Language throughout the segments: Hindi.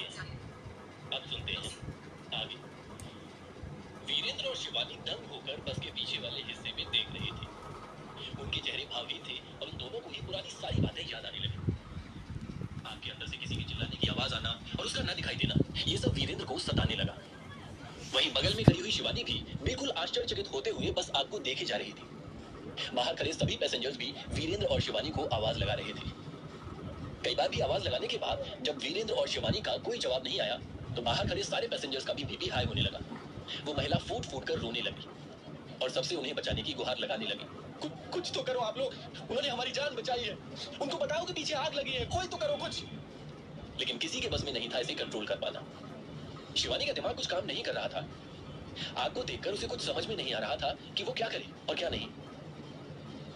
हैं। अब सुनते हैं आगे। वीरेंद्र और शिवानी दंग होकर बस के पीछे वाले हिस्से में देख रहे थे। उनके चेहरे भावहीन थे और उन दोनों को ही पुरानी सारी बातें याद आने लगी। आपके अंदर से किसी के चिल्लाने की आवाज आना और उसका न दिखाई देना, ये सब वीरेंद्र को सताने लगा। वहीं बगल में खड़ी हुई शिवानी भी बिल्कुल आश्चर्यचकित होते हुए बस आग को देखे जा रही थी। बाहर खड़े सभी पैसेंजर्स भी वीरेंद्र और शिवानी को आवाज लगा रहे थे। कई बार भी आवाज लगाने के बाद जब वीरेंद्र और शिवानी का कोई जवाब नहीं आया तो बाहर खड़े सारे पैसेंजर्स का भी बीपी हाई होने लगा। वो महिला फूट फूट कर रोने लगी और सबसे उन्हें बचाने की गुहार लगाने लगी। कुछ तो करो आप लोग, उन्होंने हमारी जान बचाई है, उनको बताओ कि पीछे आग लगी है, कोई तो करो कुछ। लेकिन किसी के बस में नहीं था इसे कंट्रोल कर पाना। शिवानी का दिमाग कुछ काम नहीं कर रहा था। आग को देखकर उसे कुछ समझ में नहीं आ रहा था कि वो क्या करे और क्या नहीं।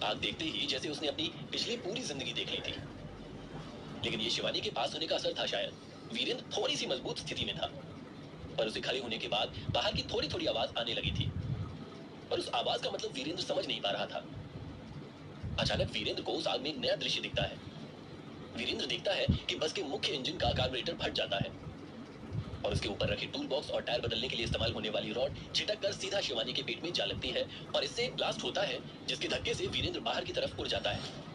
आग देखते ही जैसे उसने अपनी पिछली पूरी जिंदगी देख ली थी। लेकिन ये शिवानी के पास होने का असर था शायद। वीरेंद्र थोड़ी सी मजबूत स्थिति में था, पर उसे खड़े होने के बाद बाहर की थोड़ी थोड़ी आवाज आने लगी थी, पर उस आवाज का मतलब वीरेंद्र समझ नहीं पा रहा था। अचानक वीरेंद्र को उस आग में एक नया दृश्य दिखता है। वीरेंद्र देखता है कि बस के मुख्य इंजन का कार्बोरेटर फट जाता है और उसके ऊपर रखे टूल बॉक्स और टायर बदलने के लिए इस्तेमाल होने वाली रॉड छिटक कर सीधा शिवानी के पेट में जा लगती है और इससे एक ब्लास्ट होता है जिसके धक्के से वीरेंद्र बाहर की तरफ उड़ जाता है।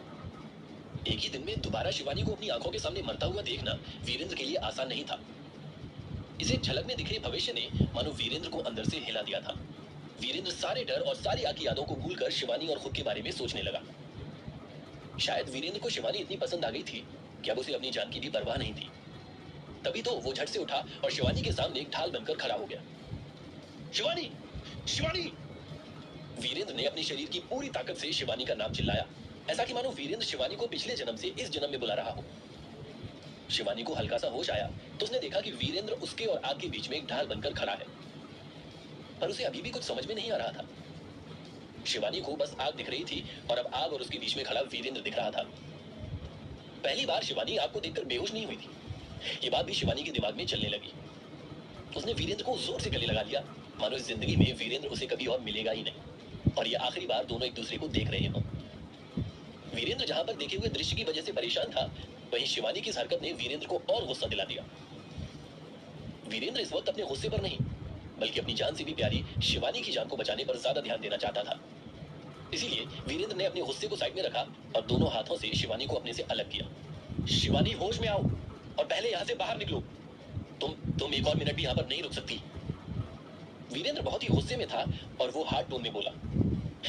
एक ही दिन में दोबारा शिवानी को अपनी आंखों के सामने मरता हुआ देखना वीरेंद्र के लिए आसान नहीं था। इसे झलक में दिख रहे भविष्य ने मानो वीरेंद्र को अंदर से हिला दिया था। वीरेंद्र सारे डर और सारी आग की यादों को भूलकर शिवानी और खुद के बारे में सोचने लगा। शायद वीरेंद्र को शिवानी इतनी पसंद आ गई थी कि अब उसे अपनी जान की भी परवाह नहीं थी। तभी तो वो झट से उठा और शिवानी के सामने एक ढाल बनकर खड़ा हो गया। शिवानी, शिवानी! वीरेंद्र ने अपने शरीर की पूरी ताकत से शिवानी का नाम चिल्लाया, ऐसा कि मानो वीरेंद्र शिवानी को पिछले जन्म से इस जन्म में बुला रहा हो। शिवानी को हल्का सा होश आया तो उसने देखा कि वीरेंद्र उसके और आग के बीच में एक ढाल बनकर खड़ा है, पर उसे अभी भी कुछ समझ में नहीं आ रहा था। शिवानी को बस आग दिख रही थी और अब आग और उसके बीच में खड़ा वीरेंद्र दिख रहा था। पहली बार शिवानी आग को देखकर बेहोश नहीं हुई थी। ये बात भी शिवानी के दिमाग में चलने लगी। उसने वीरेंद्र को जोर से गले लगा लिया, मानो इस जिंदगी में वीरेंद्र उसे कभी और मिलेगा ही नहीं और ये आखिरी बार दोनों एक दूसरे को देख रहे हों। वीरेंद्र जहां पर देखे हुए दृश्य की वजह से परेशान था, वहीं शिवानी की इस हरकत ने वीरेंद्र को और गुस्सा दिला दिया। वीरेंद्र इस वक्त अपने गुस्से पर नहीं बल्कि अपनी जान से भी प्यारी शिवानी की जान को बचाने पर ज्यादा ध्यान देना चाहता था। इसीलिए वीरेंद्र ने अपने गुस्से को साइड में रखा और दोनों हाथों से शिवानी को अपने से अलग किया। शिवानी, होश में आओ और पहले यहाँ से बाहर निकलो। तुम एक और मिनट भी यहाँ पर नहीं रुक सकती। वीरेंद्र बहुत ही गुस्से में था और वो हार्ड टोन में बोला,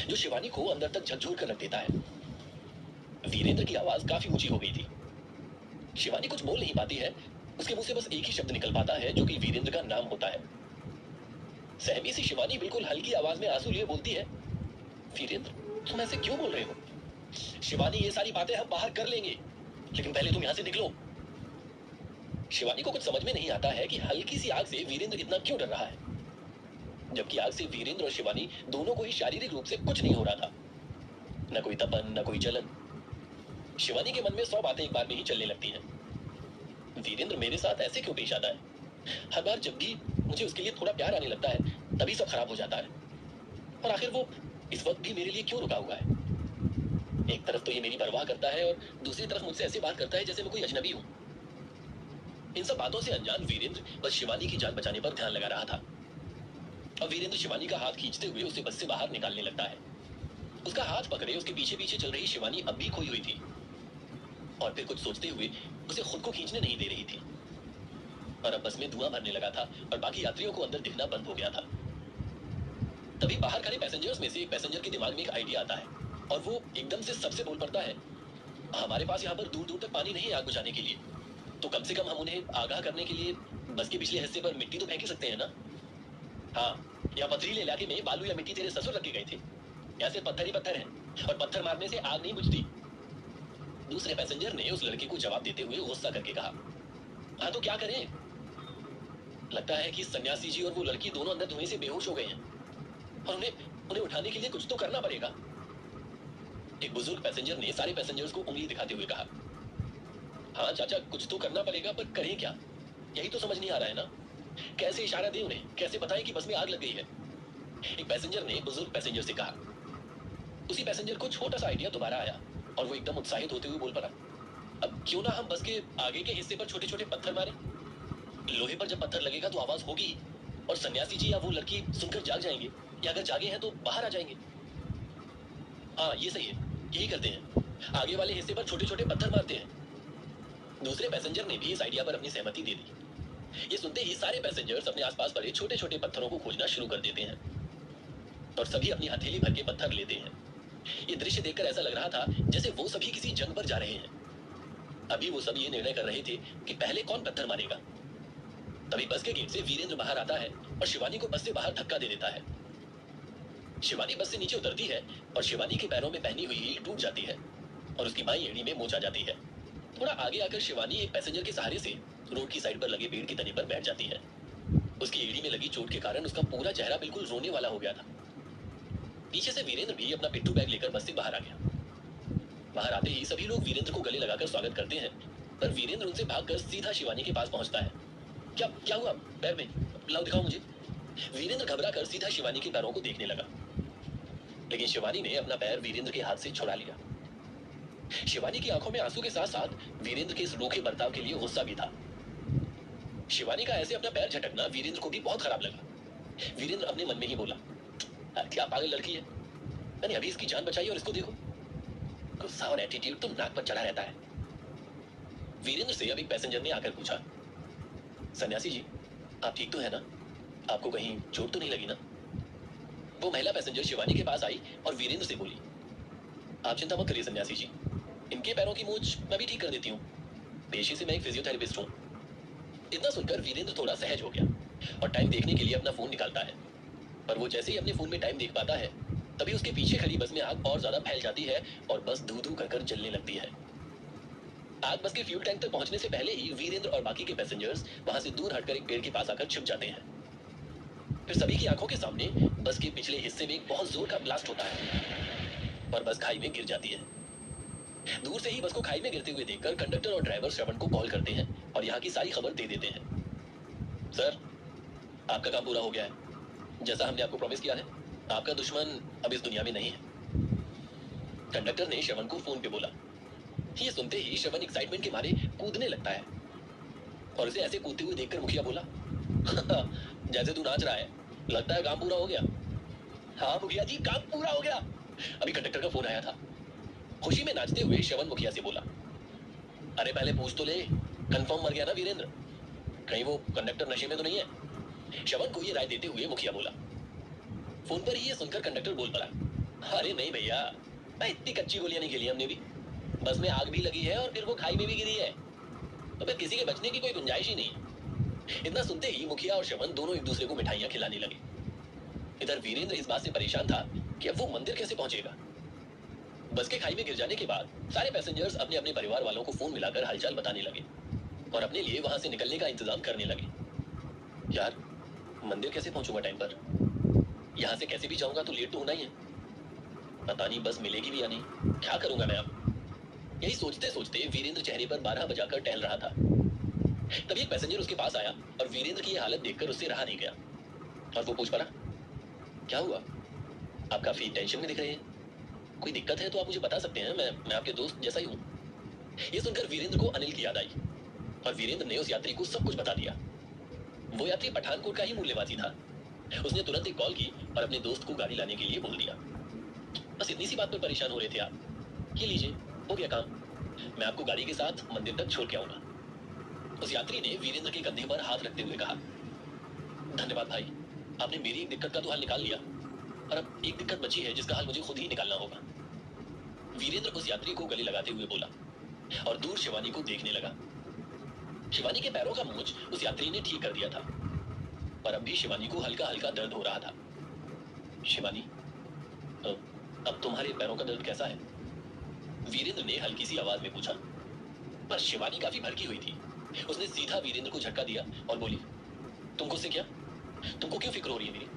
जो शिवानी को अंदर तक झकझोर कर रख देता है। वीरेंद्र की आवाज काफी ऊंची हो गई थी। शिवानी कुछ बोल नहीं पाती है, उसके मुंह से बस एक ही शब्द निकल पाता है जो कि वीरेंद्र का नाम होता है। सहमी सी शिवानी बिल्कुल हल्की आवाज में आंसू लिए बोलती है, वीरेंद्र, तुम ऐसे क्यों बोल रहे हो? शिवानी, ये सारी बातें हम बाहर कर लेंगे, लेकिन पहले तुम यहाँ से निकलो। शिवानी को कुछ समझ में नहीं आता है कि हल्की सी आग से वीरेंद्र इतना क्यों डर रहा है, जबकि आग से वीरेंद्र और शिवानी दोनों को ही शारीरिक रूप से कुछ नहीं हो रहा था। न कोई तपन, न कोई जलन। शिवानी के मन में 100 बातें एक बार में ही चलने लगती हैं। वीरेंद्र मेरे साथ ऐसे क्यों पेश आता है? हर बार जब भी मुझे उसके लिए थोड़ा प्यार आने लगता है तभी सब खराब हो जाता है। और आखिर वो इस वक्त भी मेरे लिए क्यों रुका हुआ है? एक तरफ तो ये मेरी परवाह करता है और दूसरी तरफ मुझसे ऐसे बात करता है जैसे मैं कोई अजनबी हूं। इन सब बातों से अनजान वीरेंद्र बस शिवानी की जान बचाने पर ध्यान लगा रहा था। अब वीरेंद्र शिवानी का हाथ खींचते हुए उसे बस से बाहर निकालने लगता है। उसका हाथ पकड़े उसके पीछे पीछे चल रही शिवानी अब भी खोई हुई थी और फिर कुछ सोचते हुए उसे खुद को खींचने नहीं दे रही थी। और अब बस में धुआं भरने लगा था और बाकी यात्रियों को अंदर दिखना बंद हो गया था। तभी बाहर खड़े पैसेंजर्स में से एक पैसेंजर के दिमाग में एक आइडिया आता है और वो एकदम से सबसे बोल पड़ता है, हमारे पास यहाँ पर दूर दूर तक पानी नहीं है आग बुझाने के लिए, तो कम से कम हम उन्हें आगाह करने के लिए बस के पिछले हिस्से पर मिट्टी तो फेंक ही सकते हैं ना? हाँ, यहाँ पथरीले इलाके में बालू या मिट्टी तेरे ससुर रखे गए थे। यहाँ से पत्थर ही पत्थर है और पत्थर मारने से आग नहीं बुझती। दूसरे पैसेंजर ने उस लड़के को जवाब देते हुए गुस्सा करके कहा, हाँ तो क्या करें? लगता है कि सन्यासी जी और वो लड़की दोनों अंदर धुएं से बेहोश हो गए हैं और उन्हें उठाने के लिए कुछ तो करना पड़ेगा। एक बुजुर्ग पैसेंजर ने सारे पैसेंजर्स को उंगली दिखाते हुए कहा, हाँ चाचा, कुछ तो करना पड़ेगा, पर करें क्या? यही तो समझ नहीं आ रहा है ना। कैसे इशारा दें उन्हें, कैसे बताएं कि बस में आग लग गई है? एक पैसेंजर ने बुजुर्ग पैसेंजर से कहा। उसी पैसेंजर को छोटा सा आइडिया दोबारा आया और वो एकदम उत्साहित होते हुए बोल पड़ा, अब क्यों ना हम बस के आगे के हिस्से पर छोटे छोटे पत्थर मारें? लोहे पर जब पत्थर लगेगा तो आवाज होगी, और सन्यासी जी या वो लड़की सुनकर जाग जाएंगे, या अगर जागे हैं तो बाहर आ जाएंगे। हाँ, ये सही है, यही करते हैं। आगे वाले हिस्से पर छोटे छोटे पत्थर मारते हैं। दूसरे पैसेंजर ने भी इस आइडिया पर अपनी सहमति दे दी। ये सुनते ही सारे पैसेंजर्स अपने आसपास पड़े छोटे छोटे पत्थरों को खोजना शुरू कर देते हैं, और सभी अपनी हथेली भर के पत्थर लेते हैं। ये दृश्य देखकर ऐसा लग रहा था जैसे वो सभी किसी जंग पर जा रहे हैं। अभी वो सब ये निर्णय कर रहे थे कि पहले कौन पत्थर मारेगा। तभी बस के गेट से वीरेंद्र बाहर आता है और शिवानी को बस से बाहर धक्का दे देता है। शिवानी बस से नीचे उतरती है और शिवानी के पैरों में पहनी हुई हील टूट जाती है और उसकी बाईं एड़ी में मोच आ जाती है। थोड़ा आगे आकर शिवानी एक पैसेंजर के सहारे से रोड की साइड पर लगे पेड़ की तने पर बैठ जाती है। उसकी एड़ी में लगी चोट के कारण उसका पूरा चेहरा बिल्कुल रोने वाला हो गया था। पीछे से वीरेंद्र भी अपना पिट्ठू बैग लेकर बस से बाहर आ गया। बाहर आते ही सभी लोग वीरेंद्र को गले लगाकर स्वागत करते हैं, पर वीरेंद्र उनसे भागकर सीधा शिवानी के पास पहुंचता है। क्या क्या हुआ पैर में? लाओ दिखाओ मुझे। वीरेंद्र घबरा कर सीधा शिवानी के पैरों को देखने लगा, लेकिन शिवानी ने अपना पैर वीरेंद्र के हाथ से छुड़ा लिया। शिवानी की आंखों में आंसू के साथ साथ वीरेंद्र के इस रूखे बर्ताव के लिए गुस्सा भी था। शिवानी का ऐसे अपना पैर झटकना वीरेंद्र को भी बहुत खराब लगा। वीरेंद्र अपने मन में ही बोला, क्या पागल लड़की है, मैंने अभी इसकी जान बचाई और इसको देखो। गुस्सा और एटीट्यूड तो नाक पर चढ़ा रहता है। वीरेंद्र से अब एक पैसेंजर ने आकर पूछा, सन्यासी जी, आप ठीक तो है ना? आपको कहीं चोट तो नहीं लगी ना? वो महिला पैसेंजर शिवानी के पास आई और वीरेंद्र से बोली, आप चिंता मत करिए सन्यासी जी, इनके पैरों की मूंछ मैं भी ठीक कर देती हूँ। पेशे से मैं एक फिजियोथेरेपिस्ट हूँ। इतना सुनकर वीरेंद्र थोड़ा सहज हो गया और टाइम देखने के लिए अपना फोन निकालता है, पर वो जैसे ही अपने फोन में टाइम देख पाता है तभी उसके पीछे खड़ी बस में आग और ज्यादा फैल जाती है और बस धू धू कर जलने लगती है। आग बस के फ्यूल टैंक तक पहुंचने से पहले ही वीरेंद्र और बाकी के पैसेंजर्स वहां से दूर हटकर एक पेड़ के पास आकर छुप जाते हैं। फिर सभी की आंखों के सामने बस के पिछले हिस्से में एक बहुत जोर का ब्लास्ट होता है और बस खाई में गिर जाती है। दूर से ही बस को खाई में गिरते हुए देखकर कंडक्टर और ड्राइवर श्रवण को कॉल करते हैं और यहाँ की सारी खबर दे देते हैं। सर, आपका काम पूरा हो गया है। जैसा हमने आपको प्रॉमिस किया है, आपका दुश्मन अब इस दुनिया में नहीं है। कंडक्टर ने श्रवण को फोन पे बोला। ये सुनते ही श्रवण एक्साइटमेंट के मारे कूदने लगता है और उसे ऐसे कूदते हुए देखकर मुखिया बोला, जैसे तू नाच रहा है, लगता है काम पूरा हो गया। हाँ मुखिया जी, काम पूरा हो गया। अभी कंडक्टर का फोन आया था। खुशी में नाचते हुए श्रवण मुखिया से बोला, अरे पहले पूछ तो ले, कंफर्म मर गया ना वीरेंद्र? कहीं वो कंडक्टर नशे में तो नहीं है? श्रवण को ये राय देते हुए मुखिया बोला। फोन पर ही ये सुनकर कंडक्टर बोल पड़ा, अरे नहीं भैया, मैं इतनी कच्ची गोलियां नहीं खेली हमने भी। बस में आग भी लगी है और फिर वो खाई में भी गिरी है, तो फिर किसी के बचने की कोई गुंजाइश ही नहीं। इतना सुनते ही मुखिया और श्रवण दोनों एक दूसरे को मिठाइयां खिलाने लगे। इधर वीरेंद्र इस बात से परेशान था कि अब वो मंदिर कैसे पहुंचेगा। बस के खाई में गिर जाने के बाद सारे पैसेंजर्स अपने अपने परिवार वालों को फोन मिलाकर हालचाल बताने लगे और अपने लिए वहां से निकलने का इंतजाम करने लगे। यार, मंदिर कैसे पहुंचूंगा टाइम पर? यहाँ से कैसे भी जाऊंगा तो लेट तो होना ही है। पता नहीं बस मिलेगी भी या नहीं, क्या करूंगा मैं अब? यही सोचते सोचते वीरेंद्र चेहरे पर 12 बजाकर टहल रहा था। तभी एक पैसेंजर उसके पास आया और वीरेंद्र की यह हालत देखकर उससे रहा नहीं गया और वो पूछ पड़ा, क्या हुआ? आप काफी टेंशन में दिख रहे हैं। कोई दिक्कत है तो आप मुझे बता सकते हैं, मैं आपके दोस्त जैसा ही हूँ। ये सुनकर वीरेंद्र को अनिल की याद आई और वीरेंद्र ने उस यात्री को सब कुछ बता दिया। वो यात्री पठानकोट का ही मूल निवासी था। उसने तुरंत एक कॉल की और अपने दोस्त को गाड़ी लाने के लिए बोल दिया। बस इतनी सी बात पर परेशान हो रहे थे आप? ये लीजिए, हो गया काम। मैं आपको गाड़ी के साथ मंदिर तक छोड़ के आऊंगा। उस यात्री ने वीरेंद्र के कंधे पर हाथ रखते हुए कहा, धन्यवाद भाई, आपने मेरी एक दिक्कत का तो हल निकाल लिया और अब एक दिक्कत बची है जिसका हल मुझे खुद ही निकालना होगा। वीरेंद्र उस यात्री को गले लगाते हुए बोला और दूर शिवानी को देखने लगा। शिवानी के पैरों का मोच उस यात्री ने ठीक कर दिया था, पर अब भी शिवानी को हल्का हल्का दर्द हो रहा था। शिवानी, अब तुम्हारे पैरों का दर्द कैसा है? वीरेंद्र ने हल्की सी आवाज में पूछा। पर शिवानी काफी भड़की हुई थी। उसने सीधा वीरेंद्र को झटका दिया और बोली, तुमको उससे क्या? तुमको क्यों फिक्र हो रही है मेरी?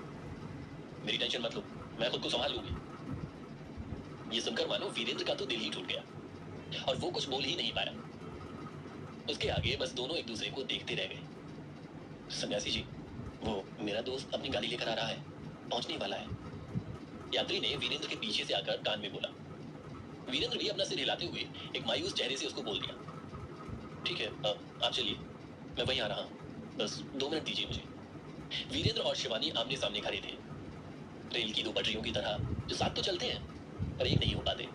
मेरी टेंशन मत लो, मैं खुद को संभाल लूंगी। ये सुनकर मानो वीरेंद्र का तो दिल ही टूट गया और वो कुछ बोल ही नहीं पाया। उसके आगे बस दोनों एक दूसरे को देखते रह गए। सन्यासी जी, वो मेरा दोस्त अपनी गाड़ी लेकर आ रहा है, पहुंचने वाला है। यात्री ने वीरेंद्र के पीछे से आकर कान में बोला। वीरेंद्र भी अपना सिर हिलाते हुए एक मायूस चेहरे से उसको बोल दिया, ठीक है, आप चलिए, मैं वहीं आ रहा हूं, बस 2 मिनट दीजिए मुझे। वीरेंद्र और शिवानी आमने सामने खड़े थे, रेल की 2 पटरियों की तरह, जो साथ तो चलते हैं पर एक नहीं हो पाते।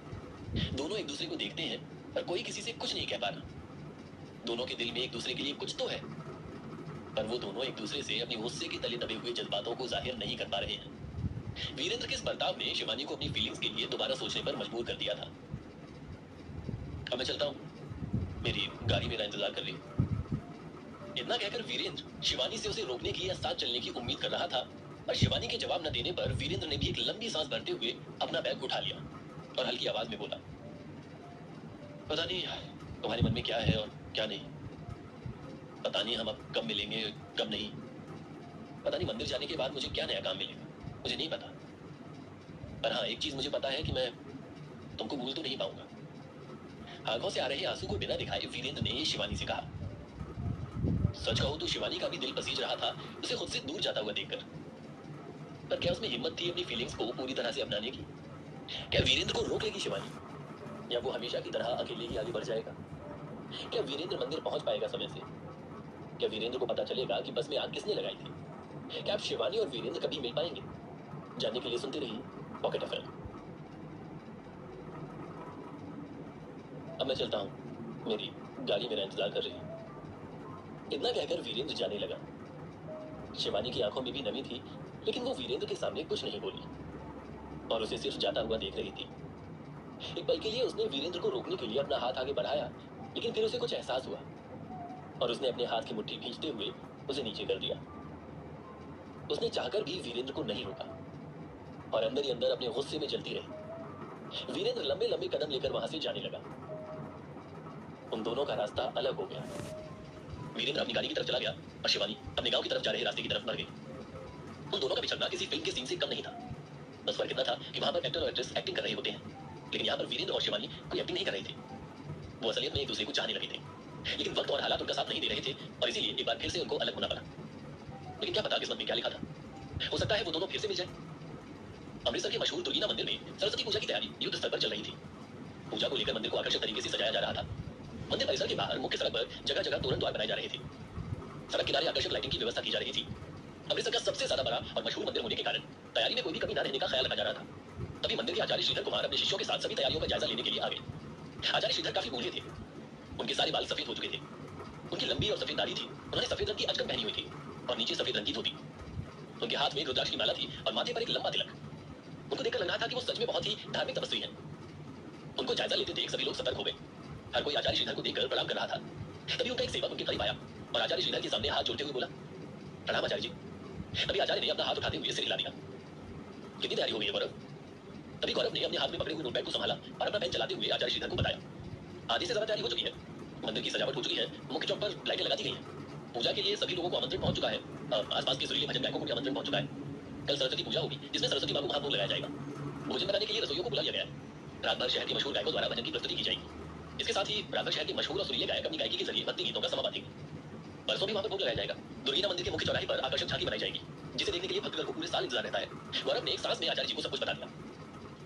दोनों एक दूसरे को देखते हैं पर कोई किसी से कुछ नहीं कह पा रहा। दोनों के दिल में एक दूसरे के लिए कुछ तो है, पर वो दोनों एक दूसरे से अपनी गुस्से के तले दबे हुए जज्बातों को जाहिर नहीं कर पा रहे हैं। वीरेंद्र के इस बर्ताव ने शिवानी को अपनी फीलिंग्स के लिए दोबारा सोचने पर मजबूर कर दिया था। अब मैं चलता हूँ, मेरी गाड़ी मेरा इंतजार कर रही है। इतना कहकर वीरेंद्र शिवानी से उसे रोकने की या साथ चलने की उम्मीद कर रहा था, पर शिवानी के जवाब न देने पर वीरेंद्र ने भी एक लंबी सांस भरते हुए अपना बैग उठा लिया और हल्की आवाज में बोला, पता नहीं तुम्हारे मन में क्या है और क्या नहीं। पता नहीं हम अब कब मिलेंगे, कब नहीं। पता नहीं मंदिर जाने के बाद मुझे क्या नया काम मिलेगा, मुझे नहीं पता। पर हाँ, एक चीज मुझे पता है कि मैं तुमको भूल तो नहीं पाऊंगा। आंखों से आ रहे आंसू को बिना दिखाए वीरेंद्र ने शिवानी से कहा। सच कहूं तो शिवानी का भी दिल पसीज रहा था उसे खुद से दूर जाता हुआ देखकर। पर क्या उसमें हिम्मत थी अपनी फीलिंग्स को पूरी तरह से अपनाने की? क्या वीरेंद्र को रोक लेगी शिवानी, या वो हमेशा की तरह अकेले ही आगे बढ़ जाएगा? क्या वीरेंद्र मंदिर पहुंच पाएगा समय से? क्या वीरेंद्र को पता चलेगा कि बस में आग किसने लगाई थी? क्या अब शिवानी और वीरेंद्र कभी मिल पाएंगे? जानने के लिए सुनते रहिए पॉकेट एफएम। अब मैं चलता हूँ, मेरी गाड़ी मेरा इंतजार कर रही है। इतना कहकर वीरेंद्र जाने लगा। शिवानी की आंखों में भी नमी थी, लेकिन वो वीरेंद्र के सामने कुछ नहीं बोली और उसे सिर्फ जाता हुआ देख रही थी। एक पल के लिए उसने वीरेंद्र को रोकने के लिए अपना हाथ आगे बढ़ाया, लेकिन फिर उसे कुछ एहसास हुआ और उसने अपने हाथ की मुट्ठी खींचते हुए उसे नीचे कर दिया। उसने चाहकर भी वीरेंद्र को नहीं रोका और अंदर ही अंदर अपने गुस्से में जलती रही। वीरेंद्र लंबे लंबे कदम लेकर वहां से जाने लगा। उन दोनों का रास्ता अलग हो गया। वीरेंद्र अपनी गाड़ी की तरफ चला गया और शिवानी अपने गांव की तरफ जा रहे रास्ते की तरफ बढ़ गई। उन दोनों का बिछड़ना किसी फिल्म के सीन से कम नहीं था। बस फर्क इतना था कि वहां पर एक्टर और एक्ट्रेस एक्टिंग कर रहे होते हैं, लेकिन यहाँ पर वीरेंद्र और शिवानी कोई एक्टिंग नहीं कर रहे थे। वो असलियत में एक दूसरे को चाहने लगे थे, लेकिन वक्त और हालात उनका साथ नहीं दे रहे थे और इसीलिए एक बार फिर से उनको अलग होना पड़ा। लेकिन क्या पता किस्मत में क्या लिखा था। हो सकता है वो दोनों फिर से मिल जाए। अमृतसर के मशहूर दुर्गिना मंदिर में सरस्वती पूजा की तैयारी युद्ध स्तर पर चल रही थी। पूजा को लेकर मंदिर को आकर्षक तरीके से सजाया जा रहा था। मंदिर परिसर के बाहर मुख्य सड़क पर जगह जगह तोरण द्वार बनाए जा रहे थे। सड़क किनारे आकर्षक लाइटिंग की व्यवस्था की जा रही थी। अमृतसर का सबसे ज्यादा बड़ा और मशहूर मंदिर होने के कारण तैयारी में कोई भी कमी न रहने का ख्याल रखा जा रहा था। तभी मंदिर के आचार्य श्रीधर कुमार अपने शिष्यों के साथ सभी तैयारियों का जायजा लेने के लिए आ गए। आचार्य श्रीधर काफी बूढ़े थे, उनके सारे बाल सफेद हो चुके थे। उनकी लंबी और सफेद दाढ़ी थी। उन्होंने सफेद रंग की अचकन पहनी हुई थी और नीचे सफेद रंग की धोती। उनके हाथ में रुद्राक्ष की माला थी और माथे पर एक लंबा तिलक। उनको देखकर लग रहा था कि वो सच में बहुत ही धार्मिक तपस्वी हैं। उनको जायजा लेते देख सभी लोग सतर्क हो गए। हर कोई आचार्य श्रीधर को देखकर प्रणाम कर रहा था। तभी उनका एक सेवक उनके करीब आया और आचार्य श्रीधर के सामने हाथ जोड़ते हुए बोला, प्रणाम आचार्य जी। तभी आचार्य ने अपना हाथ उठाते हुए सिर हिला दिया। कितनी तैयारी हो गई है गौरव? तभी गौरव ने अपने हाथ में पकड़े हुए नोटपैड को संभाला और अपना पेन चलाते हुए आचार्य श्रीधर को बताया, आधी से ज्यादा तैयारी हो चुकी है। मंदिर की सजावट हो चुकी है, मुख्य चौक पर लाइटें लगा दी गई हैं। पूजा के लिए सभी लोगों को आमंत्रण पहुंच चुका है। आसपास के सुरीले भजन गायकों को भी आमंत्रण पहुंच चुका है। कल सरस्वती पूजा होगी, जिसमें सरस्वती मां को महाभोग लगाया जाएगा। भोजन बनाने के लिए रसोइयों को बुला लिया गया है। रात भर शहर के मशहूर गायकों द्वारा भजन की प्रस्तुति की जाएगी। इसके साथ ही रात भर शहर के मशहूर और सुरीले गायक अपनी गायकी के जरिए भक्ति गीतों का समा बांधेंगे। परसों भी वहां पर भोग लगाया जाएगा। दुर्गिना मंदिर के मुख्य चौराहे पर आकर्षक झांकी बनाई जाएगी, जिसे देखने के लिए भक्तगण को पूरे साल इंतजार रहता है। गौरव ने एक सांस में आचार्य जी को सब कुछ बता दिया।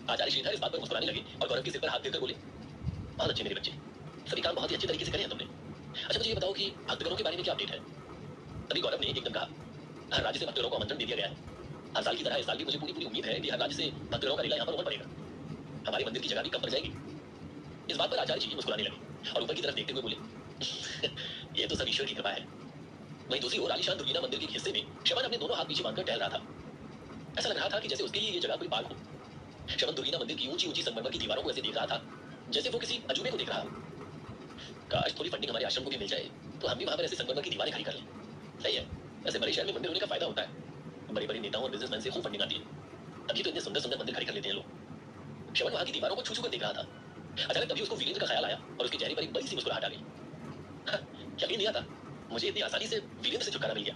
आचार्य श्रीधर इस बात पर मुस्कुराने लगे और गौरव के सिर पर हाथ फेरकर बोले, बहुत अच्छे मेरे बच्चे, सभी काम बहुत ही अच्छे तरीके से करे हैं तुमने। अच्छा मुझे ये बताओ कि भक्तगणों के बारे में क्या अपडेट है? तभी गौरव ने एकदम कहा, हर राज्य से भक्तगणों को आमंत्रण दे दिया गया है। हर साल की तरह इस साल भी मुझे पूरी उम्मीद है कि हर राज्य से भक्तगणों का लीला यहाँ पर उमड़ पड़ेगा। हमारे मंदिर की जगह भी कम पड़ जाएगी। इस बात पर आचार्य जी मुस्कुराने लगे और ऊपर की तरफ देखते हुए बोले, ये तो सब ईश्वर की कृपा है। वहीं दूसरी ओर आलीशान दुर्गिना मंदिर के एक हिस्से में शवन अपने दोनों हाथ पीछे बांधकर टहल रहा था। ऐसा लग रहा था कि जैसे उसके लिए ये जगह कोई पार्क हो। शवन दुर्गिना मंदिर की ऊंची ऊंची संगमरमर की दीवारों को ऐसे देख रहा था जैसे वो किसी अजूबे को देख रहा हो। काश थोड़ी फंडिंग हमारे आश्रम को भी मिल जाए तो हम भी वहां पर ऐसे संगमरमर की दीवारें खड़ी कर लें। सही है, ऐसे बड़े शहर में मंदिर होने का फायदा होता है। बड़े बड़े नेताओं और बिजनेसमैन से खूब फंडिंग आती है, तभी तो इतने सुंदर सुंदर मंदिर खड़े कर लेते हैं लोग। शवन वहां की दीवारों को छू छू कर देख रहा था। अचानक तभी उसको वीरेंद्र का ख्याल आया और उसके चेहरे पर एक बड़ी सी मुस्कुराहट आ गई। यकीन नहीं आता मुझे इतनी आसानी से वीरेंद्र से छुटकारा मिल गया,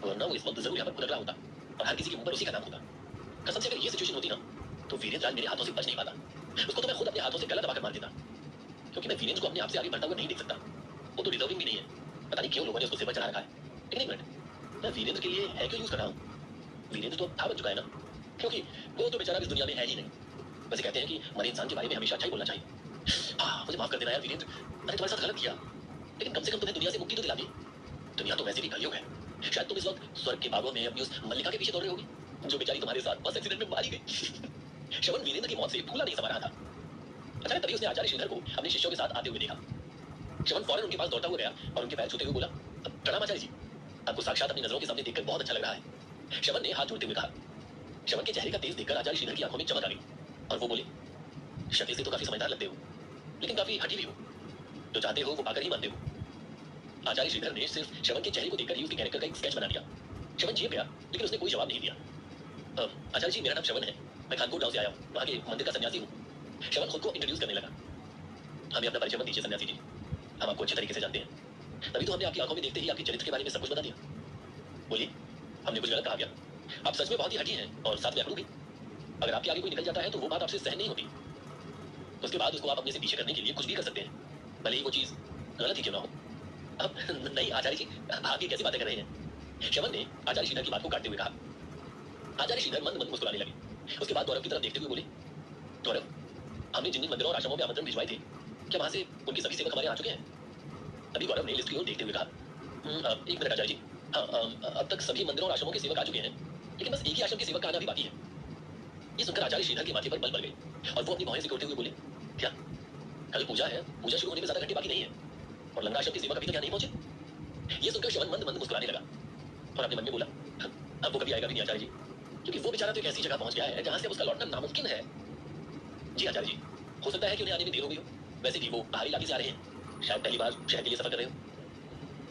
वरना वो इस वक्त जरूर यहाँ पर भुलक रहा होता और हर किसी के मुंह पर उसी का नाम होता। कसम से अगर ये सिचुएशन होती ना तो वीरेंद्र आज मेरे हाथों से बच नहीं पाता। उसको तो मैं खुद अपने हाथों से गला दबाकर मार देता, क्योंकि मैं वीरेंद्र को अपने आप से आगे बढ़ता हुआ नहीं देख सकता। वो तो डिजर्विंग भी नहीं है। पता नहीं क्यों लोगों ने उसको सिर पर चढ़ा रखा है। लेकिन एक मिनट, मैं वीरेंद्र के लिए है क्यों यूज कर रहा हूँ? वीरेंद्र तो था बन चुका है ना, क्योंकि वो तो बेचारा इस दुनिया में है ही नहीं। वैसे कहते हैं कि मरे इंसान के बारे में हमेशा अच्छा ही बोलना चाहिए। मुझे माफ कर देना यार वीरेंद्र, मैंने तुम्हारे साथ गलत किया, लेकिन कम से कम तुम्हें दुनिया से मुक्ति तो दिला दी। दुनिया तो वैसे भी कलयुग है। शायद तुम इस वक्त स्वर्ग के बागों में अपनी उस मल्लिका के पीछे दौड़ रहे होगे जो बेचारी तुम्हारे साथ बस एक्सीडेंट में मारी गई। श्रवण वीरेंद्र की मौत से फूला नहीं समा रहा था। अचानक तभी उसने आचार्य श्रीधर को अपने शिष्यों के साथ आते हुए देखा। श्रवण फौरन उनके पास दौड़ता हुआ गया और उनके पैर छूते हुए बोला, प्रणाम आचार्य जी, आपको साक्षात अपनी नजरों के सामने देखकर बहुत अच्छा लग रहा है। श्रवण ने हाथ जोड़ते हुए कहा। श्रवण के चेहरे का तेज देखकर आचार्य श्रीधर की आंखों में चमक आ गई और वो बोले, शक्ल से तो काफी समझदार लगते हो, लेकिन काफी हठी भी हो। जो चाहते हो वो पाकर ही मानते हो। आचार्य श्रीधर ने सिर्फ श्रवण के चेहरे को देखकर ही उसके कैरेक्टर का एक स्केच बना दिया। श्रवण चीख गया, लेकिन उसने कोई जवाब नहीं दिया। आचार्य जी, मेरा नाम श्रवण है, मैं खानपुर गांव से आया हूँ, वहाँ के मंदिर का सन्यासी हूँ। श्रवण खुद को इंट्रोड्यूस करने लगा। हमें अपना परिचय मत दीजिए सन्यासी जी, हम आपको अच्छे तरीके से जानते हैं। तभी तो हमने आपकी आंखों में देखते ही आपके चरित्र के बारे में सब कुछ बता दिया। बोलिए, हमने कुछ गलत कहा क्या? आप सच में बहुत ही हठी हैं और साथ में अकड़ू भी। अगर आपके आगे कोई निकल जाता है तो वो बात आपसे सहन नहीं होती। उसके बाद उसको आप अपने से पीछे करने के लिए कुछ भी कर सकते हैं, भले ही वो चीज गलत ही क्यों ना हो। अब नहीं आचार्य जी, आप ये कैसी बातें कर रहे हैं? श्रवण ने आचार्य श्रीधर की बात को काटते हुए कहा। आचार्य श्रीधर मंद मंद मुस्कुराने लगे। उसके बाद गौरव की तरफ देखते हुए बोले, गौरव, हमने जिन जिन मंदिरों और आश्रमों में आमंत्रण भिजवाए थे, क्या वहां से उनके सभी सेवक हमारे आ चुके हैं? तभी गौरव ने लिस्ट की ओर देखते हुए कहा, एक मिनट आचार्य जी, हाँ, अब तक सभी मंदिरों और आश्रमों के सेवक आ चुके हैं, लेकिन बस एक ही आश्रम के सेवक का आना अभी बाकी है। ये सुनकर आचार्य श्रीधर के माथे पर बल पड़ गए और वो अपनी भौहें सिकोड़ते हुए बोले, क्या कल पूजा है? पूजा शुरू होने में ज्यादा घंटे बाकी नहीं है और लंगा आश्रम के सेवक अभी तक यहाँ नहीं पहुंचे। ये सुनकर श्रवण मंद मंद मुस्कुराने लगा और अपने मन में बोला, अब वो कभी आएगा भी नहीं आचार्य जी, क्योंकि वो बेचारा तो एक ऐसी जगह पहुंच गया है जहां से उसका लौटना नामुमकिन है। जी आचार्य जी, हो सकता है कि उन्हें आने में देर हो गई हो। वैसे भी वो पहाड़ी इलाके से आ रहे हैं, शायद पहली बार शहर के लिए सफर कर रहे हो।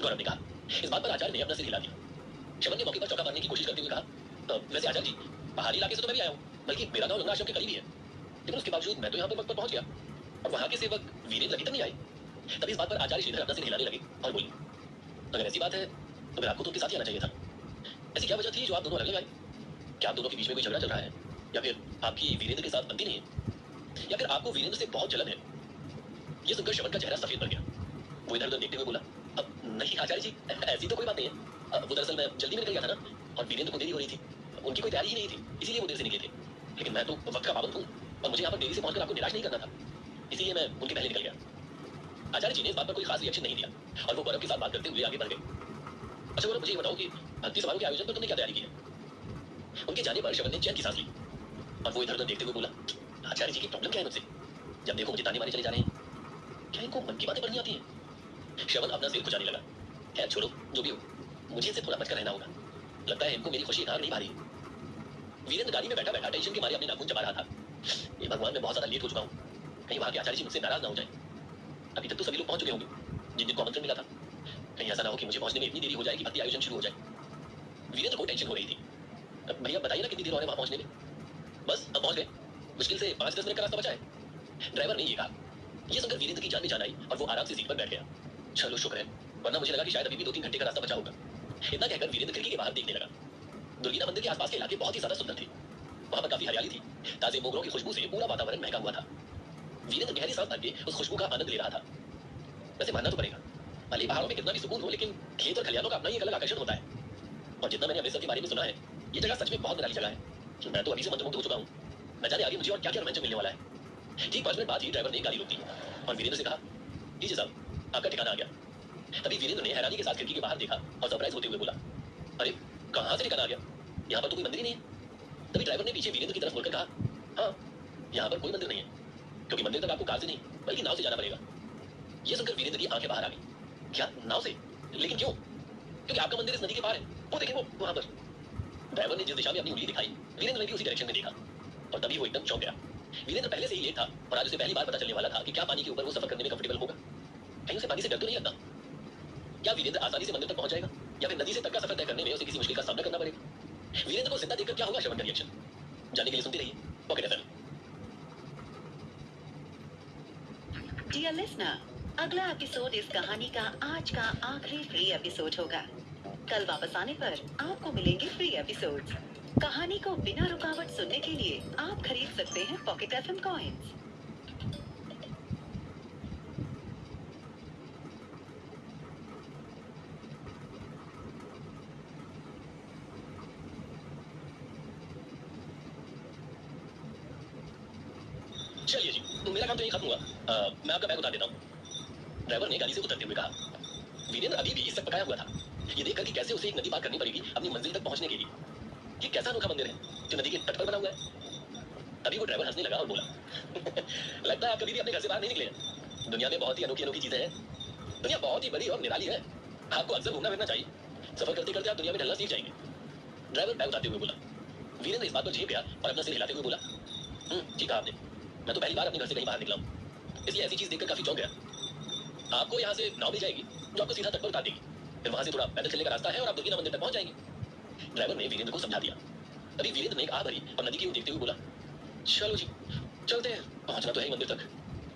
गौरव ने कहा। इस बात पर आचार्य ने अपना सिर हिला दिया। श्रवण ने मौके पर चौका मारने की कोशिश करते हुए कहा, वैसे आचार्य जी, पहाड़ी इलाके से तो मैं भी आया हूँ, बल्कि मेरा गांव लंगा आश्रम के करीब ही है, लेकिन उसके बावजूद मैं तो यहाँ पर वक्त पर पहुंच गया और वहां के सेवक वीरेंद्र अभी तक नहीं आए। तभी इस बात पर आचार्य श्रीधर अपना सिर हिलाने लगे और बोले, अगर ऐसी बात है तो फिर आपको तो उनके साथ ही आना चाहिए था। ऐसी क्या वजह थी जो आप दोनों अलग अलग आए? क्या आप दोनों के बीच में कोई झगड़ा चल रहा है, या फिर आपकी वीरेंद्र के साथ बनती नहीं है, या फिर आपको वीरेंद्र से बहुत जलन है? ये सुनकर श्रवण का चेहरा सफेद पड़ गया। वो इधर उधर देखते हुए बोला, अब नहीं आचार्य जी, ऐसी तो कोई बात नहीं है। वो दरअसल मैं जल्दी में निकल गया था ना, और वीरेंद्र को देरी हो रही थी, उनकी कोई तैयारी ही नहीं थी, इसीलिए वो देर से निकले थे। लेकिन मैं तो वक्त का पाबंद हूँ और मुझे यहाँ पर देरी से पहुंचकर आपको निराश नहीं करना था, इसीलिए मैं उनके पहले निकल गया। आचार्य जी ने इस बात पर कोई खास रिएक्शन नहीं दिया और वो गौरव के साथ बात करते हुए आगे बढ़ गए। अच्छा गौरव, मुझे ये बताओ कि भक्ति समारोह के आयोजन पर तुमने क्या तैयारी की है? उनके जाने पर श्रवण ने चैन की सांस ली और वो इधर उधर देखते हुए बोला, आचार्य जी की प्रॉब्लम क्या है मुझसे? जब देखो मुझे ताने मारे चले जा रहे हैं, क्या इनको मन की बातें पढ़नी आती है? श्रवण अपना सिर खुजाने लगा। खैर छोड़ो, जो भी हो, मुझे इनसे थोड़ा बचकर रहना होगा। लगता है इनको मेरी खुशी नाक नहीं भारी। वीरेंद्र गाड़ी में बैठा बैठा टेंशन के मारे अपने नाखून चबा रहा था। ये भगवान, मैं बहुत ज्यादा लेट हो चुका हूँ, कहीं वहां के आचार्य जी मुझसे नाराज ना हो जाए। अभी तक तो सभी लोग पहुंच चुके होंगे जिन जिनको आमंत्रण मिला था। कहीं ऐसा ना हो कि मुझे पहुंचने में इतनी देरी हो जाए कि भक्ति आयोजन शुरू हो जाए। वीरेंद्र को टेंशन हो रही थी। भैया बताइए ना कितनी देर और है वहां पहुंचने में? बस हम पहुंच गए, मुश्किल से 5-10 मिनट का रास्ता बचा है, ड्राइवर ने ये कहा। ये सुनकर वीरेंद्र की जान में जान आई और वो आराम से सीट पर बैठ गया। चलो शुक्र है, वरना मुझे लगा कि शायद अभी भी 2-3 घंटे का रास्ता बचा होगा। इतना कहकर वीरेंद्र खिड़की के बाहर देखने लगा। दुर्गीना मंदिर के आसपास के इलाके बहुत ही ज्यादा सुंदर थे। वहां पर काफी हरियाली थी, ताजे मोगरों की खुशबू से पूरा वातावरण महका हुआ था। वीरेंद्र गहरी सांस भर के उस खुशबू का आनंद ले रहा था। वैसे मानना तो पड़ेगा, भले पहाड़ों में कितना भी सुकून हो, लेकिन खेत और खलियानों का अपना ही एक अलग आकर्षण होता है। और जितना मैंने अमृतसर के बारे में सुना है, ये जगह सच में बहुत निराली जगह है। मैं तो अभी से मंत्रमुग्ध हो चुका हूँ, न जाने आगे मुझे और क्या क्या रोमांचक मिलने वाला है। ठीक 5 मिनट बाद ही ड्राइवर ने गाड़ी रोक दी और वीरेंद्र से कहा, लीजिए साहब, आपका ठिकाना आ गया। तभी वीरेंद्र ने हैरानी के साथ खिड़की के बाहर देखा और सरप्राइज होते हुए बोला, अरे कहाँ से ठिकाना आ गया? यहाँ पर तो कोई मंदिर ही नहीं है। तभी ड्राइवर ने पीछे वीरेंद्र की तरफ मुड़कर कहा, हाँ, यहाँ पर कोई मंदिर नहीं है, क्योंकि मंदिर तक आपको कार से नहीं बल्कि नाव से जाना पड़ेगा। ये सुनकर वीरेंद्र की आंखें बाहर आ गई। क्या नाव से? लेकिन क्यों? क्योंकि आपका मंदिर इस नदी के पार है, वो देखें, वो वहां पर। ड्राइवर ने जिस दिशा में अपनी उंगली दिखाई, वीरेंद्र ने भी उसी डायरेक्शन में देखा और तभी वो एकदम चौंक गया। वीरेंद्र पहले से ही लेट था और आज उसे पहली बार पता चलने वाला था कि क्या पानी के ऊपर वो सफर करने में कंफर्टेबल होगा। कहीं उसे पानी से डर तो नहीं लगता? क्या वीरेंद्र आसानी से मंदिर तक पहुंच जाएगा, या फिर नदी से तक का सफर तय करने में उसे किसी मुश्किल का सामना करना पड़ेगा? वीरेंद्र को जिंदा देखकर क्या होगा श्रवण का रिएक्शन, जानने के लिए सुनते रहिए पॉकेट एफएम। डियर लिसनर, अगला एपिसोड इस कहानी का आज का आखिरी फ्री एपिसोड होगा। कल वापस आने पर आपको मिलेंगे फ्री एपिसोड्स। कहानी को बिना रुकावट सुनने के लिए आप खरीद सकते हैं पॉकेट एफएम कॉइन्स। चलिए जी, तो मेरा काम तो ये खत्म हुआ। मैं आपका बैग उतार देता हूँ। ड्राइवर ने गाड़ी से उतरते हुए कहा। वीरेंद्र अभी भी इस तक पकाया हुआ था। ये देखकर कि कैसे उसे एक नदी पार करनी पड़ेगी अपनी मंजिल तक पहुंचने के लिए। ये कैसा अनोखा मंदिर है जो नदी के तट पर बना हुआ है। तभी वो ड्राइवर हंसने लगा और बोला लगता है आप कभी भी अपने घर से बाहर नहीं निकले हैं। दुनिया में बहुत ही अनोखी अनोखी चीजें हैं। दुनिया बहुत ही बड़ी और निराली है। आपको अक्सर घूमना फिरना चाहिए। सफर करते करते आप दुनिया में ढलना सीख जाएंगे। ड्राइवर बैग उठाते हुए बोला। वीरेंद्र इस बात पर झेप गया और अपना सिर हिलाते हुए बोला, ठीक कहा आपने। मैं तो पहली बार अपने घर से कहीं बाहर निकला हूँ, इसलिए ऐसी चीज देखकर काफी चौंक गया। आपको यहाँ से नाव मिल जाएगी जो आपको सीधा तट पर उतार देगी। फिर वहां से थोड़ा पैदल चलने का रास्ता है और आप दुर्गिना मंदिर तक पहुंच जाएंगे। ड्राइवर ने वीरेंद्र को समझा दिया। तभी वीरेंद्र ने एक आह भरी और नदी की ओर देखते हुए बोला, चलो जी चलते हैं, पहुंचना तो है मंदिर तक,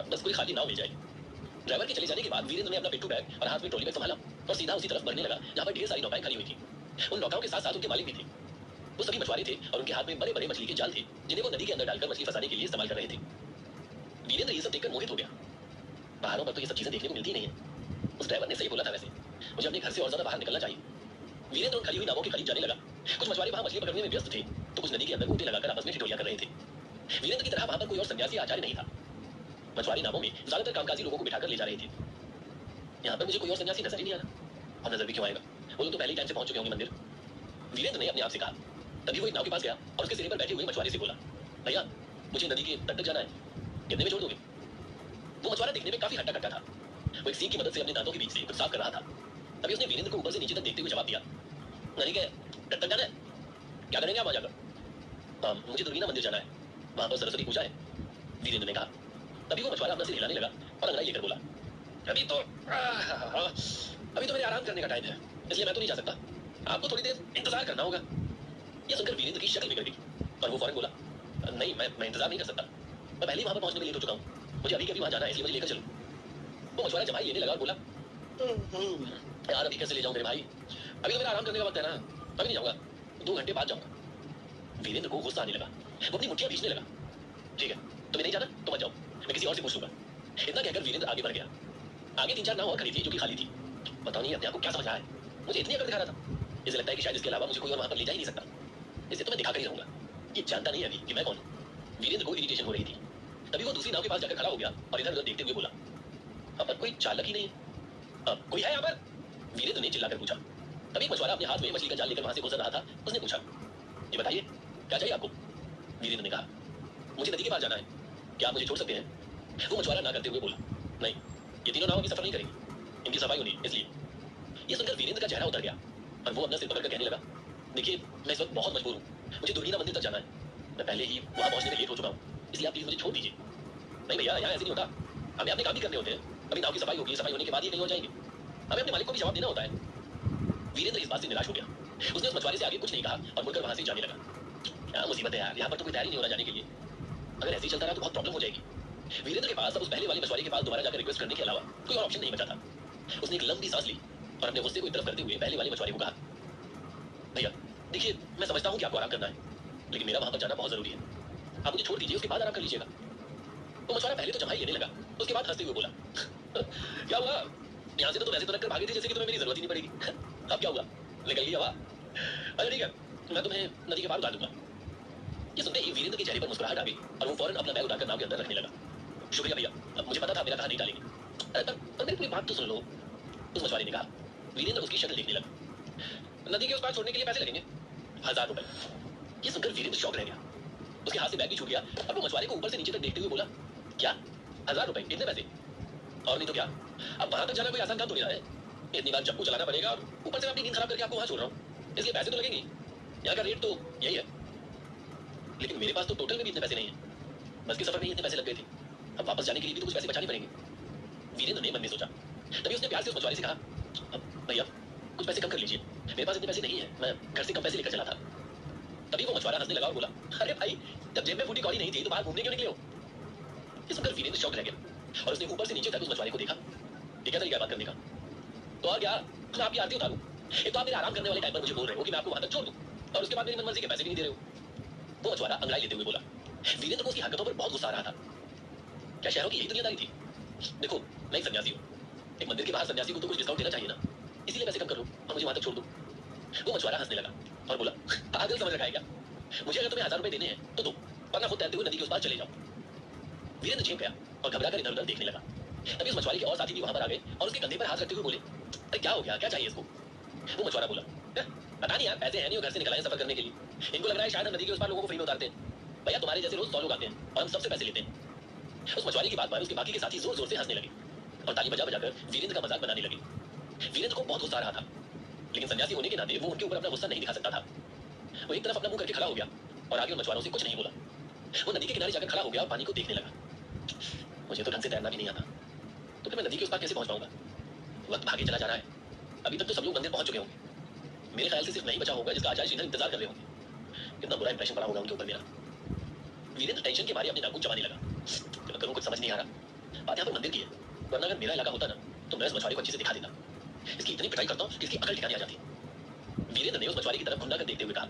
बस कोई खाली नाव मिल जाए। ड्राइवर के चले जाने के बाद वीरेंद्र ने अपना पिट्ठू बैग और हाथ में ट्रॉली बैग संभाला और सीधा उसी तरफ बढ़ने लगा जहां पर ढेर सारी नौकाएं खड़ी हुई थी। उन नौकाओं के साथ साथ उनके मालिक भी थे। वो सभी मछुआरे थे और उनके हाथ में बड़े बड़े मछली के जाल थे जिन्हें वो नदी के अंदर डालकर मछली फंसाने के लिए इस्तेमाल कर रहे थे। वीरेंद्र ये सब देखकर मोहित हो गया। पहाड़ों पर तो ये सब चीजें देखने को मिलती नहीं है। उस ड्राइवर ने सही बोला था। वैसे मुझे अपने घर से और ज्यादा बाहर निकलना चाहिए। वीरेंद्र उन खड़ी हुई नावों के करीब जाने लगा। कुछ मछुआरे वहां मछली पकड़ने में व्यस्त थे तो कुछ नदी के अंदर गोते लगाकर आपस में ठिठोलियां कर रहे थे। वीरेंद्र की तरह वहां पर कोई और सन्यासी आचार्य नहीं था। मछुआरे नावों में ज्यादातर कामकाजी लोगों को बिठाकर ले जा रहे थे। यहाँ पर मुझे कोई और सन्यासी नजर ही नहीं आ रहा। और नजर भी क्यों आएगा, वो लोग तो पहले ही टाइम से पहुंच चुके होंगे मंदिर। वीरेंद्र ने अपने आप से कहा। तभी वो एक नाव के पास गया और उसके सिरे पर बैठे हुए मछुआरे से बोला, भैया मुझे नदी के तट तक जाना है, कितने में छोड़ दोगे? वो मछुआरा देखने में काफी हट्टा कट्टा था। वो एक सीख की मदद से अपने दांतों के बीच से कुछ साफ कर रहा था। तभी उसने वीरेंद्र को ऊपर से नीचे तक देखते हुए जवाब दिया, नदी के तट तक जाना है, क्या करेंगे आप वहां जाकर? मुझे दुर्गिना मंदिर जाना है, वहां पर सरस्वती पूजा है, वीरेंद्र ने कहा। तभी वो मछुआरा अपना सिर हिलाने लगा और अंगड़ाई लेकर बोला, अभी तो मेरे आराम करने का टाइम है, इसलिए मैं तो नहीं जा सकता, आपको थोड़ी देर इंतजार करना होगा। यह सुनकर वीरेंद्र की शक्ल बिगड़ गई और वो फौरन बोला, नहीं मैं इंतजार नहीं कर सकता, मैं पहले ही वहां पर पहुंचने में लेट हो चुका हूँ, मुझे अभी कभी वहां जाना है, इसलिए मुझे लेकर चलो। वो मछुआरा जमाई लेने लगा और बोला, यार अभी कैसे ले जाऊं तेरे भाई, अभी तो मेरा आराम करने का वक्त है ना, अभी नहीं जाऊंगा, 2 घंटे बाद जाऊंगा। वीरेंद्र को गुस्सा आने लगा। वो अपनी मुट्ठियां भींचने लगा। ठीक है, तुम्हें नहीं जाना तो मत जाओ, मैं किसी और से पूछ लूंगा। इतना कहकर वीरेंद्र आगे बढ़ गया। आगे 3-4 नाव और खड़ी थी जो कि खाली थी। पता नहीं अपने आप को क्या समझ रहा है, मुझे इतनी अकड़ दिखा रहा था। इसे लगता है कि शायद इसके अलावा मुझे कोई और वहां पर ले जा ही नहीं सकता, इसे तो मैं दिखा कर ही रहूंगा। ये जानता नहीं अभी कि मैं कौन हूं। वीरेंद्र को इरिटेशन हो रही थी। तभी वो दूसरी नाव के पास जाकर खड़ा हो गया और इधर उधर देखते हुए बोला, अब पर कोई चालक ही नहीं है, कोई है यहाँ पर? वीरेंद्र ने चिल्लाकर पूछा। तभी एक मछुआरा अपने हाथ में मछली का जाल लेकर वहां से गुजर रहा था। उसने पूछा, ये बताइए क्या चाहिए आपको? वीरेंद्र ने कहा, मुझे नदी के पार जाना है, क्या आप मुझे छोड़ सकते हैं? वो मछुआरा ना करते हुए बोला, नहीं, ये तीनों नाव अभी सफर नहीं करेंगी, इनकी सफाई होनी है, इसलिए। ये सुनकर वीरेंद्र का चेहरा उतर गया और वो अपना सिर पकड़कर कहने लगा, देखिए मैं इस वक्त बहुत मजबूर हूँ, मुझे दुर्गिना मंदिर तक जाना है, मैं पहले ही वहां पहुंचने में लेट हो चुका हूँ, इसलिए आप प्लीज मुझे छोड़ दीजिए। नहीं भैया, यहाँ ऐसे नहीं होता, हमें अपने काम भी करने होते हैं। अभी नाव की सफाई होगी, सफाई होने के बाद ही कहीं और जाएंगे, हमें अपने मालिक को भी जवाब देना होता है। वीरेंद्र इस बात से निराश हो गया। उसने उस मछुआरे से आगे कुछ नहीं कहा और मुड़कर वहां से जाने लगा। क्या मुसीबत है यार, यहाँ पर तो कोई तैयारी नहीं हो रहा जाने के लिए, अगर ऐसे ही चलता रहा तो बहुत प्रॉब्लम हो जाएगी। वीरेंद्र के पास अब उस पहले वाले मछुआरे के पास दोबारा जाकर रिक्वेस्ट करने के अलावा कोई और ऑप्शन नहीं बचा था। उसने एक लंबी सांस ली और अपने गुस्से को एक तरफ करते हुए पहले वाले मछुआरे को कहा, भैया देखिए मैं समझता हूँ कि आपको आराम करना है, लेकिन मेरा वहां पर जाना बहुत जरूरी है, आप मुझे छोड़ दीजिए, उसके बाद आराम कर लीजिएगा। वो मछुआरा पहले तो जमाई लेने लगा, उसके बाद हंसते हुए बोला, क्या हुआ, यहाँ से तो वैसे तो रखकर भागे थे जैसे कि तुम्हें मेरी जरूरत ही नहीं पड़ेगी, अब क्या हुआ, निकल गई हवा? अच्छा ठीक है, मैं तुम्हें नदी के पार उतार दूंगा। ये सुनते ही वीरेंद्र के चेहरे पर मुस्कुराहट आ गई और वो फौरन अपना बैग उठाकर नाव के अंदर रखने लगा। शुक्रिया भैया, अब मुझे पता था मेरा कहा नहीं डालेंगे। पर मेरी पूरी बात तो सुन लो, उस मछुआरे ने कहा। वीरेंद्र उसकी शक्ल देखने लगा। नदी के उस पार छोड़ने के लिए पैसे लगेंगे 1000 रुपए। ये सुनकर वीरेंद्र शॉक रह गया। उसके हाथ से बैग भी छूट गया और वो मछुआरे को ऊपर से नीचे तक देखते हुए बोला, क्या 1000 रुपए, इतने पैसे? और नहीं तो क्या, अब वहां तक जाना कोई आसान काम तो नहीं है, इतनी बार चप्पू चलाना पड़ेगा और ऊपर से मैं अपनी नींद खराब करके आपको वहां छोड़ रहा हूँ, इसलिए पैसे तो लगेंगे। यहाँ का रेट तो यही है, लेकिन मेरे पास तो टोटल में भी इतने पैसे नहीं है, बस के सफर में ही इतने पैसे लग गए थे, अब वापस जाने के लिए भी तो कुछ पैसे बचाने पड़ेंगे। वीरेंद्र ने मन में सोचा। तभी उसने प्यार से उस मछुआरे से कहा, भैया कुछ पैसे कम कर लीजिए, मेरे पास इतने पैसे नहीं है, मैं घर से कम पैसे लेकर चला था। तभी वो मछुआरा हंसने लगा और बोला, अरे भाई जब जेब में फूटी कौड़ी नहीं थी तो बाहर घूमने क्यों निकले हो? ये सुनकर वीरेंद्र शॉक रह गया और उसने ऊपर से नीचे तक उस मछुआरे को देखा। ये क्या तरीका बात करने का? तो और क्या, मैं आपकी आरती उतारूं? एक तो आप मेरे आराम करने वाले टाइम पर मुझे बोल रहे हो कि मैं आपको वहां तक छोड़ दूं और उसके बाद मेरी मनमर्जी के पैसे भी नहीं दे रहे हो। वो मछुआरा अंगड़ाई लेते हुए बोला। वीरेंद्र को उसकी हरकतों पर बहुत गुस्सा आ रहा था। क्या शहरों की यही दुनियादारी थी? देखो मैं एक सन्यासी हूँ, एक मंदिर के बाहर सन्यासी को तो कुछ डिस्काउंट देना चाहिए ना, इसीलिए पैसे कम कर लो और मुझे वहां तक छोड़ दो। वो मछुआरा हंसने लगा और बोला, पागल समझ रखा है क्या? मुझे अगर तुम्हें 1000 रुपए देने हैं तो दो, वरना खुद तैरते हुए नदी के उस पार चले जाओ। वीरेंद्र चेप गया और घबराकर इधर उधर देखने लगा। तभी उस मछुआरे के और साथी भी वहां पर आ गए और उसके कंधे पर हाथ रखते हुए बोले, अरे क्या हो गया, क्या चाहिए इसको? वो मछुआरा बोला, पता नहीं यार, पैसे है नहीं और घर से निकल आए सफर करने के लिए, इनको लग रहा है शायद हम नदी के उस पार लोगों को फ्री में उतारते हैं। भैया तुम्हारे जैसे रोज 100 लोग आते हैं और हम सबसे पैसे लेते हैं। उस मछुआरे की बात पर उसके बाकी के साथी जोर जोर से हंसने लगे और ताली बजा बजाकर वीरेंद्र का मजाक बनाने लगे। वीरेंद्र को बहुत गुस्सा आ रहा था, लेकिन सन्यासी होने के नाते वो उनके ऊपर अपना गुस्सा नहीं दिखा सकता था। वो एक तरफ अपना मुंह करके खड़ा हो गया और आगे उन मछुआरों से कुछ नहीं बोला। वो नदी के किनारे जाकर खड़ा हो गया और पानी को देखने लगा। मुझे तो ढंग से तैरना भी नहीं आता, तो फिर मैं नदी के उस पार कैसे पहुंच पाऊंगा? वक्त भागे चला जा रहा है, अभी तक तो सब लोग मंदिर पहुंच चुके होंगे। मेरे ख्याल से सिर्फ नहीं बचा होगा जिसका आचार्य श्रीधर इंतजार कर रहे होंगे। कितना बुरा इंप्रेशन पड़ा होगा उनके ऊपर मेरा। वीरेंद्र टेंशन के मारे अपने नाखून चबाने लगा। क्या करूं, कुछ समझ नहीं आ रहा। बात यहाँ पर मंदिर की है, वरना अगर मेरा इलाका होता ना तो मैं उस मछुआरे को अच्छे से दिखा देता। इसकी इतनी पिटाई करता हूँ कि इसकी अकल ठिकाने आ जाती। वीरेंद्र ने उस मछुआरे की तरफ घुंडा कर देखते हुए कहा।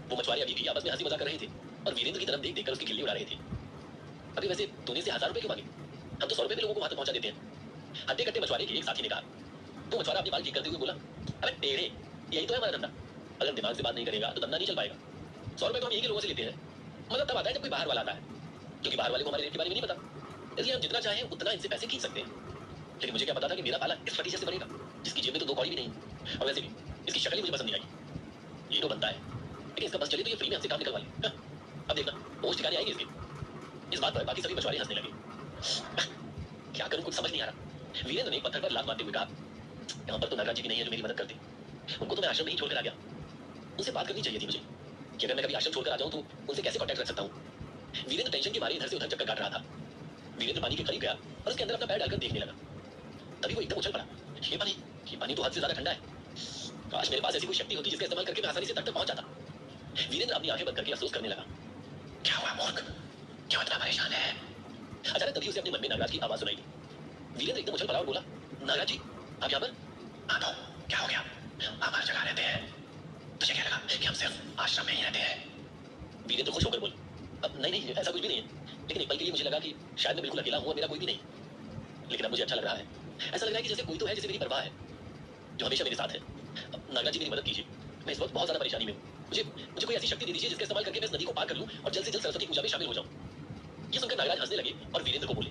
वो मछुआरे अभी भी आपस में हंसी मजाक कर रहे थे और वीरेंद्र की तरफ देख देखकर उसकी खिल्ली उड़ा रहे थे। अभी वैसे तूने से 1000 रुपए क्यों मांगे? हम तो 100 रुपए भी लोगों को वहां तक पहुंचा देते हैं। हट्टे कट्टे मछुआरे के एक साथी ने कहा। वो मछुआरा अपनी बात ठीक करते हुए बोला, अरे टेढ़े, यही तो है हमारा धंधा। अगर दिमाग से बात नहीं करेगा तो धंधा नहीं चल पाएगा। 100 रुपए तो हम यही के लोगों से लेते हैं, मतलब तब आता है जब कोई बाहर वाला आता है, क्योंकि बाहर वाले को हमारे रेट के बारे में नहीं पता, इसलिए हम जितना चाहें उतना इनसे पैसे खींच सकते हैं। लेकिन मुझे क्या पता था कि मेरा पाला इस फटीचर से बनेगा जिसकी जेब में तो 2 कौड़ी भी नहीं, और वैसे भी इसकी शक्ल ही मुझे पसंद नहीं आई। ये तो बनता है, लेकिन इसका बस चले तो ये फ्री में हमसे काम निकलवा ले। अब देखना पहुंच ठिकाने आएगी इसके। इस बात पर बाकी सभी मछुआरे हंसने लगे। क्या करूं, कुछ समझ नहीं आ रहा। वीरेंद्र ने पत्थर पर लात मारते हुए कहा, यहाँ पर तो नागराज जी भी नहीं है जो मेरी मदद करते। उनको तो मैं आश्रम में ही छोड़कर आ गया। उनसे बात करनी चाहिए थी मुझे कि अगर मैं कभी आश्रम छोड़कर आ जाऊं तो उनसे कैसे कांटेक्ट रख सकता हूं। वीरेंद्र टेंशन के मारे इधर से उधर चक्कर काट रहा था। वीरेंद्र पानी के करीब गया और उसके अंदर अपना पैर डालकर देखने लगा। तभी वो एकदम उछल पड़ा। ये पानी तो हद से ज्यादा ठंडा है। काश मेरे पास ऐसी कोई शक्ति होती जिसका इस्तेमाल करके मैं आसानी से तट तक पहुंच जाता। वीरेंद्र अपनी आंखें बंद करके अफसोस करने लगा। क्या हुआ मूर्ख, क्यों इतना परेशान है? अचानक तभी उसे अपने मन में नागराज की आवाज सुनाई दी। वीरेंद्र एकदम उछल पड़ा और बोला, नागराज जी आप यहाँ पर? हाँ तो क्या हो गया, आप हर जगह रहते हैं, तुझे क्या लगा कि हम सिर्फ आश्रम में ही रहते हैं? वीरेंद्र खुश होकर बोला, अब नहीं ऐसा कुछ भी नहीं है, लेकिन एक पल के लिए मुझे लगा कि शायद मैं बिल्कुल अकेला हूँ और मेरा कोई भी नहीं। लेकिन अब मुझे अच्छा लग रहा है, ऐसा लग रहा है कि जैसे कोई तो है जिसे मेरी परवाह है, जो हमेशा मेरे साथ है। नागराज जी मेरी मदद कीजिए, मैं इस वक्त बहुत ज्यादा परेशानी में हूँ। मुझे कोई ऐसी शक्ति दे दीजिए जिसका इस्तेमाल करके मैं इस नदी को पार कर लूँ और जल्द से जल्द सरस्वती पूजा में शामिल हो जाऊँ। ये सुनकर नागराज हंसने लगे और वीरेंद्र को बोले,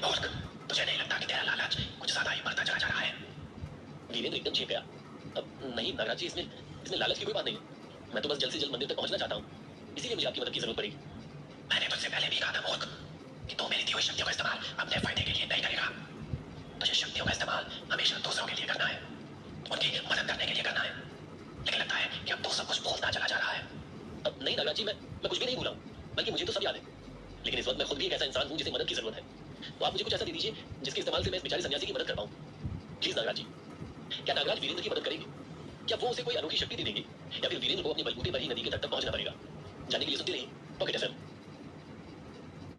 मूर्ख, तुझे नहीं लगता कि तेरा लालच कुछ ज्यादा ही बढ़ता चला जा रहा है? वीरेंद्र एकदम चेप गया। अब नहीं नागराज जी, इसमें लालच की कोई बात नहीं है। मैं तो बस जल्द से जल्द मंदिर तक पहुंचना चाहता हूँ, इसीलिए मुझे आपकी मदद की जरूरत पड़ेगी। मैंने तुझसे पहले भी कहा था मूर्ख कि तू मेरी दी हुई शक्तियों का इस्तेमाल अपने फायदे के लिए नहीं करेगा। तुझे शक्तियों का इस्तेमाल हमेशा दूसरों के लिए करना है, उनकी मदद करने के लिए करना है। लेकिन लगता है कि अब तू सब कुछ भूलता चला जा रहा है। अब नहीं नागराज जी, मैं कुछ भी नहीं भूला हूँ, बल्कि मुझे तो सब याद है। लेकिन इस वक्त मैं खुद भी एक ऐसा इंसान हूँ जिसे मदद की जरूरत है। तो आप मुझे कुछ ऐसा दे दीजिए जिसके इस्तेमाल से मैं इस बेचारे सन्यासी की मदद कर पाऊँ। प्लीज नागराज जी। क्या नागराज वीरेंद्र की मदद करेंगे? क्या वो उसे कोई अनोखी शक्ति दे देंगे या फिर वीरेंद्र को अपने बलबूते पर ही नदी के तट तक